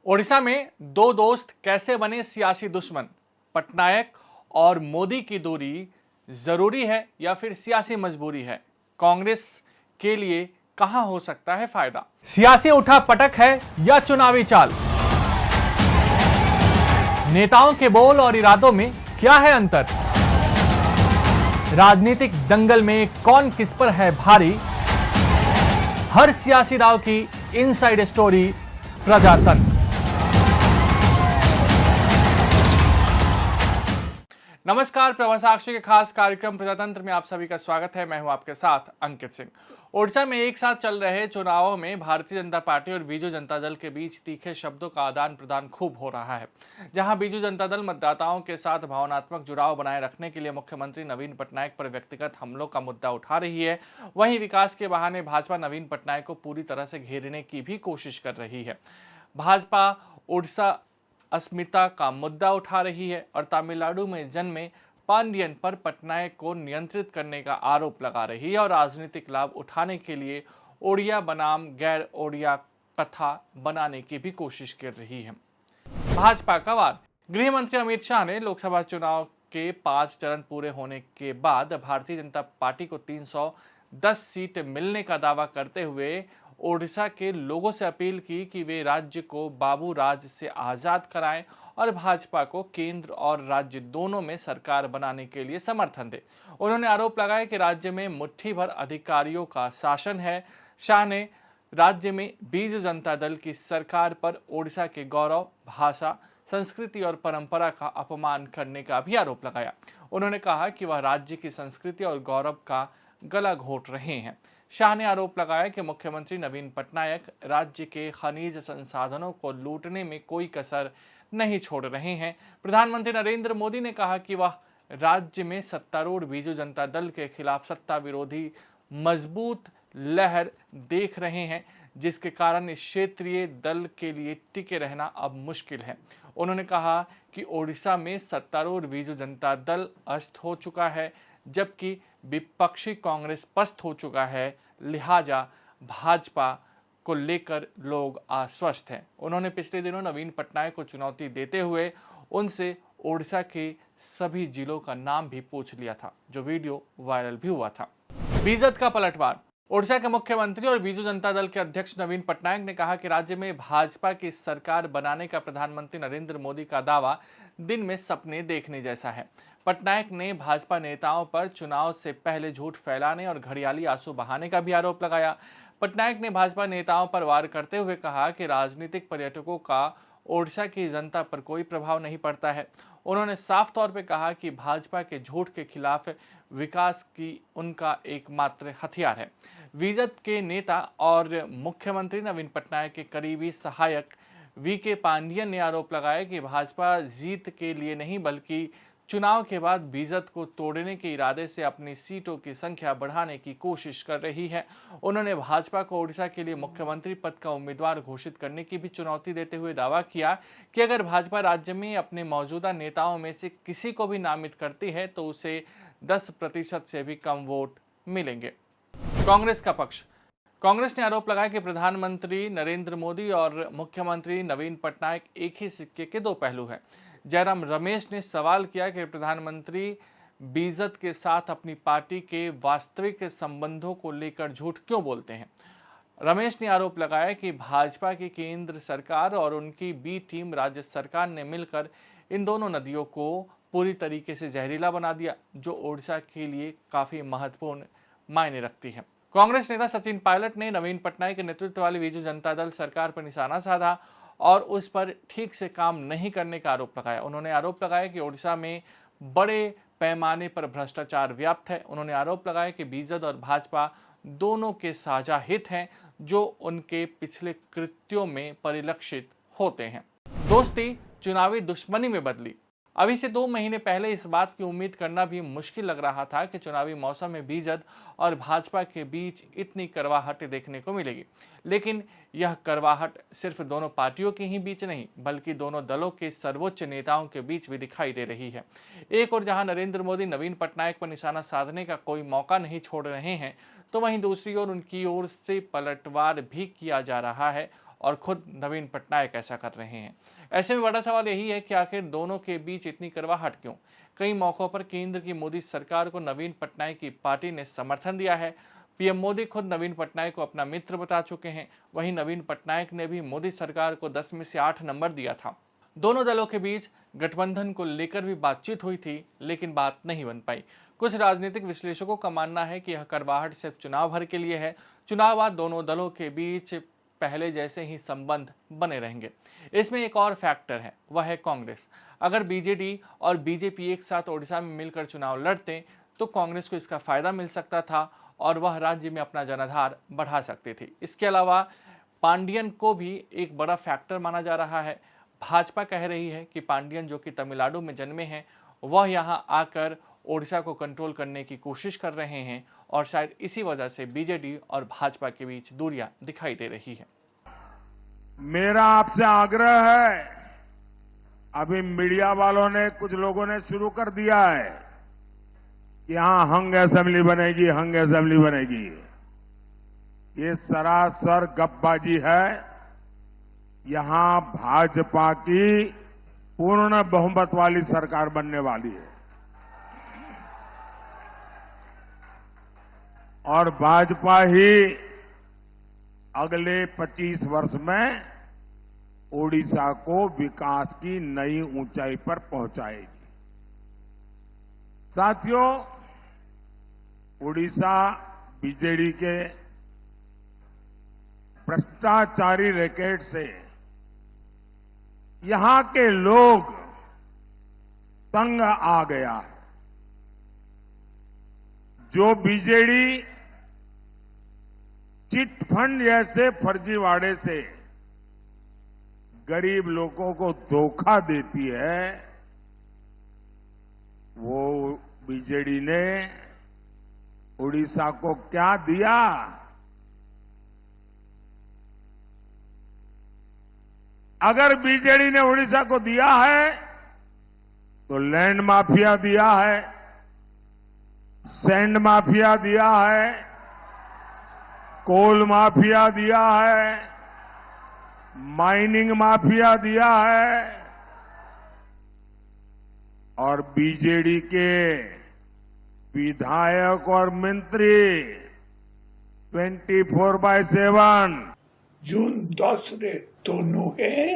ओडिशा में दो दोस्त कैसे बने सियासी दुश्मन? पटनायक और मोदी की दूरी जरूरी है या फिर सियासी मजबूरी है? कांग्रेस के लिए कहां हो सकता है फायदा? सियासी उठापटक है या चुनावी चाल? नेताओं के बोल और इरादों में क्या है अंतर? राजनीतिक दंगल में कौन किस पर है भारी? हर सियासी दांव की इनसाइड स्टोरी प्रजातंत्र। नमस्कार, प्रभा साक्षी के खास कार्यक्रम प्रजातंत्र में आप सभी का स्वागत है। मैं हूं आपके साथ अंकित सिंह। ओडिशा में एक साथ चल रहे चुनावों में भारतीय जनता पार्टी और बीजू जनता दल के बीच तीखे शब्दों का आदान प्रदान खूब हो रहा है। जहां बीजू जनता दल मतदाताओं के साथ भावनात्मक जुड़ाव बनाए रखने के लिए मुख्यमंत्री नवीन पटनायक पर व्यक्तिगत हमलों का मुद्दा उठा रही है, वहीं विकास के बहाने भाजपा नवीन पटनायक को पूरी तरह से घेरने की भी कोशिश कर रही है। भाजपा ओडिशा अस्मिता का मुद्दा उठा रही है और तमिलनाडु में जन्मे पांडियन पर पटनायक को नियंत्रित करने का आरोप लगा रही है और राजनीतिक लाभ उठाने के लिए ओडिया बनाम गैर ओडिया कथा बनाने की भी कोशिश कर रही है। भाजपा का वार। गृह मंत्री अमित शाह ने लोकसभा चुनाव के 5 चरण पूरे होने के बाद भारतीय जनता पार्टी को 310 सीट मिलने का दावा करते हुए ओडिशा के लोगों से अपील की कि वे राज्य को बाबू राज से आजाद कराएं और भाजपा को केंद्र और राज्य दोनों में सरकार बनाने के लिए समर्थन दें। उन्होंने आरोप लगाया कि राज्य में मुट्ठी भर अधिकारियों का शासन है। शाह ने राज्य में बीजू जनता दल की सरकार पर ओडिशा के गौरव, भाषा, संस्कृति और परंपरा का अपमान करने का भी आरोप लगाया। उन्होंने कहा कि वह राज्य की संस्कृति और गौरव का गला घोट रहे हैं। शाह ने आरोप लगाया कि मुख्यमंत्री नवीन पटनायक राज्य के खनिज संसाधनों को लूटने में कोई कसर नहीं छोड़ रहे हैं। प्रधानमंत्री नरेंद्र मोदी ने कहा कि वह राज्य में सत्तारूढ़ बीजू जनता दल के खिलाफ सत्ता विरोधी मजबूत लहर देख रहे हैं, जिसके कारण इस क्षेत्रीय दल के लिए टिके रहना अब मुश्किल है। उन्होंने कहा कि ओडिशा में सत्तारूढ़ बीजू जनता दल अस्त हो चुका है, जबकि विपक्षी कांग्रेस पस्त हो चुका है, लिहाजा भाजपा को लेकर लोग आश्वस्त हैं। उन्होंने पिछले दिनों नवीन पटनायक को चुनौती देते हुए उनसे ओडिशा के सभी जिलों का नाम भी पूछ लिया था, जो वीडियो वायरल भी हुआ था। बीजद का पलटवार। ओडिशा के मुख्यमंत्री और बीजू जनता दल के अध्यक्ष नवीन पटनायक ने कहा कि राज्य में भाजपा की सरकार बनाने का प्रधानमंत्री नरेंद्र मोदी का दावा दिन में सपने देखने जैसा है। पटनायक ने भाजपा नेताओं पर चुनाव से पहले झूठ फैलाने और घड़ियाली आंसू बहाने का भी आरोप लगाया। पटनायक ने भाजपा नेताओं पर वार करते हुए कहा कि राजनीतिक पर्यटकों का ओडिशा की जनता पर कोई प्रभाव नहीं पड़ता है। उन्होंने साफ तौर पर कहा कि भाजपा के झूठ के खिलाफ विकास की उनका एकमात्र हथियार है। बीजेद के नेता और मुख्यमंत्री नवीन पटनायक के करीबी सहायक वीके पांडियन ने आरोप लगाया कि भाजपा जीत के लिए नहीं बल्कि चुनाव के बाद बीजेद को तोड़ने के इरादे से अपनी सीटों की संख्या बढ़ाने की कोशिश कर रही है। उन्होंने भाजपा को ओडिशा के लिए मुख्यमंत्री पद का उम्मीदवार घोषित करने की भी चुनौती देते हुए दावा किया कि अगर भाजपा राज्य में अपने मौजूदा नेताओं में से किसी को भी नामित करती है तो उसे 10% से भी कम वोट मिलेंगे। कांग्रेस का पक्ष। कांग्रेस ने आरोप लगाया कि प्रधानमंत्री नरेंद्र मोदी और मुख्यमंत्री नवीन पटनायक एक ही सिक्के के दो पहलू हैं। जयराम रमेश ने सवाल किया कि प्रधानमंत्री बीजेद के साथ अपनी पार्टी के वास्तविक संबंधों को लेकर झूठ क्यों बोलते हैं। रमेश ने आरोप लगाया कि भाजपा की केंद्र सरकार और उनकी बी टीम राज्य सरकार ने मिलकर इन दोनों नदियों को पूरी तरीके से जहरीला बना दिया, जो ओडिशा के लिए काफी महत्वपूर्ण मायने रखती है। कांग्रेस नेता सचिन पायलट ने नवीन पटनायक के नेतृत्व वाली बीजू जनता दल सरकार पर निशाना साधा और उस पर ठीक से काम नहीं करने का आरोप लगाया। उन्होंने आरोप लगाया कि ओडिशा में बड़े पैमाने पर भ्रष्टाचार व्याप्त है। उन्होंने आरोप लगाया कि बीजेद और भाजपा दोनों के साझा हित हैं, जो उनके पिछले कृत्यों में परिलक्षित होते हैं। दोस्ती चुनावी दुश्मनी में बदली। अभी से 2 महीने पहले इस बात की उम्मीद करना भी मुश्किल लग रहा था कि चुनावी मौसम में बीजेद और भाजपा के बीच इतनी करवाहट देखने को मिलेगी, लेकिन यह करवाहट सिर्फ दोनों पार्टियों के ही बीच नहीं बल्कि दोनों दलों के सर्वोच्च नेताओं के बीच भी दिखाई दे रही है। एक और जहां नरेंद्र मोदी नवीन पटनायक पर निशाना साधने का कोई मौका नहीं छोड़ रहे हैं, तो वहीं दूसरी ओर उनकी ओर से पलटवार भी किया जा रहा है और खुद नवीन पटनायक ऐसा कर रहे हैं। ऐसे में बड़ा सवाल यही है कि आखिर दोनों के बीच इतनी कड़वाहट क्यों? कई मौकों पर केंद्र की मोदी सरकार को नवीन पटनायक की पार्टी ने समर्थन दिया है। पीएम मोदी खुद नवीन पटनायक को अपना मित्र बता चुके हैं। वहीं नवीन पटनायक ने भी मोदी सरकार को 10 में से 8 नंबर दिया था। दोनों दलों के बीच गठबंधन को लेकर भी बातचीत हुई थी, लेकिन बात नहीं बन पाई। कुछ राजनीतिक विश्लेषकों का मानना है कि यह कड़वाहट सिर्फ चुनाव भर के लिए है। चुनाव बाद दोनों दलों के बीच पहले जैसे ही संबंध बने रहेंगे। इसमें एक और फैक्टर है, वह है कांग्रेस। अगर बीजेडी और बीजेपी एक साथ ओडिशा में मिलकर चुनाव लड़ते तो कांग्रेस को इसका फायदा मिल सकता था और वह राज्य में अपना जनाधार बढ़ा सकती थी। इसके अलावा पांडियन को भी एक बड़ा फैक्टर माना जा रहा है। भाजपा कह रही है कि पांडियन, जो कि तमिलनाडु में जन्मे हैं, वह यहां आकर ओडिशा को कंट्रोल करने की कोशिश कर रहे हैं और शायद इसी वजह से बीजेडी और भाजपा के बीच दूरियां दिखाई दे रही है। मेरा आपसे आग्रह है, अभी मीडिया वालों ने, कुछ लोगों ने शुरू कर दिया है कि यहां हंग असेंबली बनेगी, हंग असेंबली बनेगी। ये सरासर गपबाजी है। यहां भाजपा की पूर्ण बहुमत वाली सरकार बनने वाली है और भाजपा ही अगले 25 वर्ष में ओडिशा को विकास की नई ऊंचाई पर पहुंचाएगी। साथियों, ओडिशा बीजेडी के भ्रष्टाचारी रैकेट से यहां के लोग तंग आ गया है। जो बीजेडी चिट फंड जैसे फर्जीवाड़े से गरीब लोगों को धोखा देती है, वो बीजेडी ने उड़ीसा को क्या दिया? अगर बीजेडी ने उड़ीसा को दिया है तो लैंड माफिया दिया है, सैंड माफिया दिया है, कोल माफिया दिया है, माइनिंग माफिया दिया है और बीजेडी के विधायक और मंत्री 24/7 जून 10 रे तो नुहे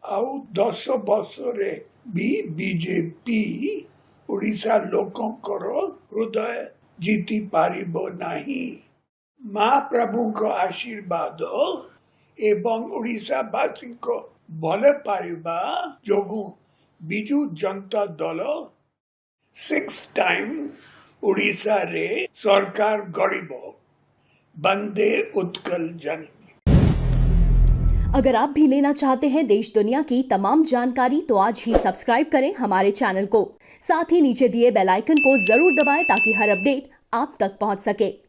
आउ 10 वर्षरे भी बीजेपी ओडिशा लोकंकर हृदय जीति पारिबो नाही। महाप्रभु को आशीर्वाद एवं ओडिशा वासी को भल पारिबा जोगु बिजु जनता दल 6 टाइम ओडिशा रे सरकार गढ़िबो। वंदे उत्कल जननी। अगर आप भी लेना चाहते हैं देश दुनिया की तमाम जानकारी तो आज ही सब्सक्राइब करें हमारे चैनल को। साथ ही नीचे दिए बेल आइकन को जरूर दबाएं ताकि हर अपडेट आप तक पहुंच सके।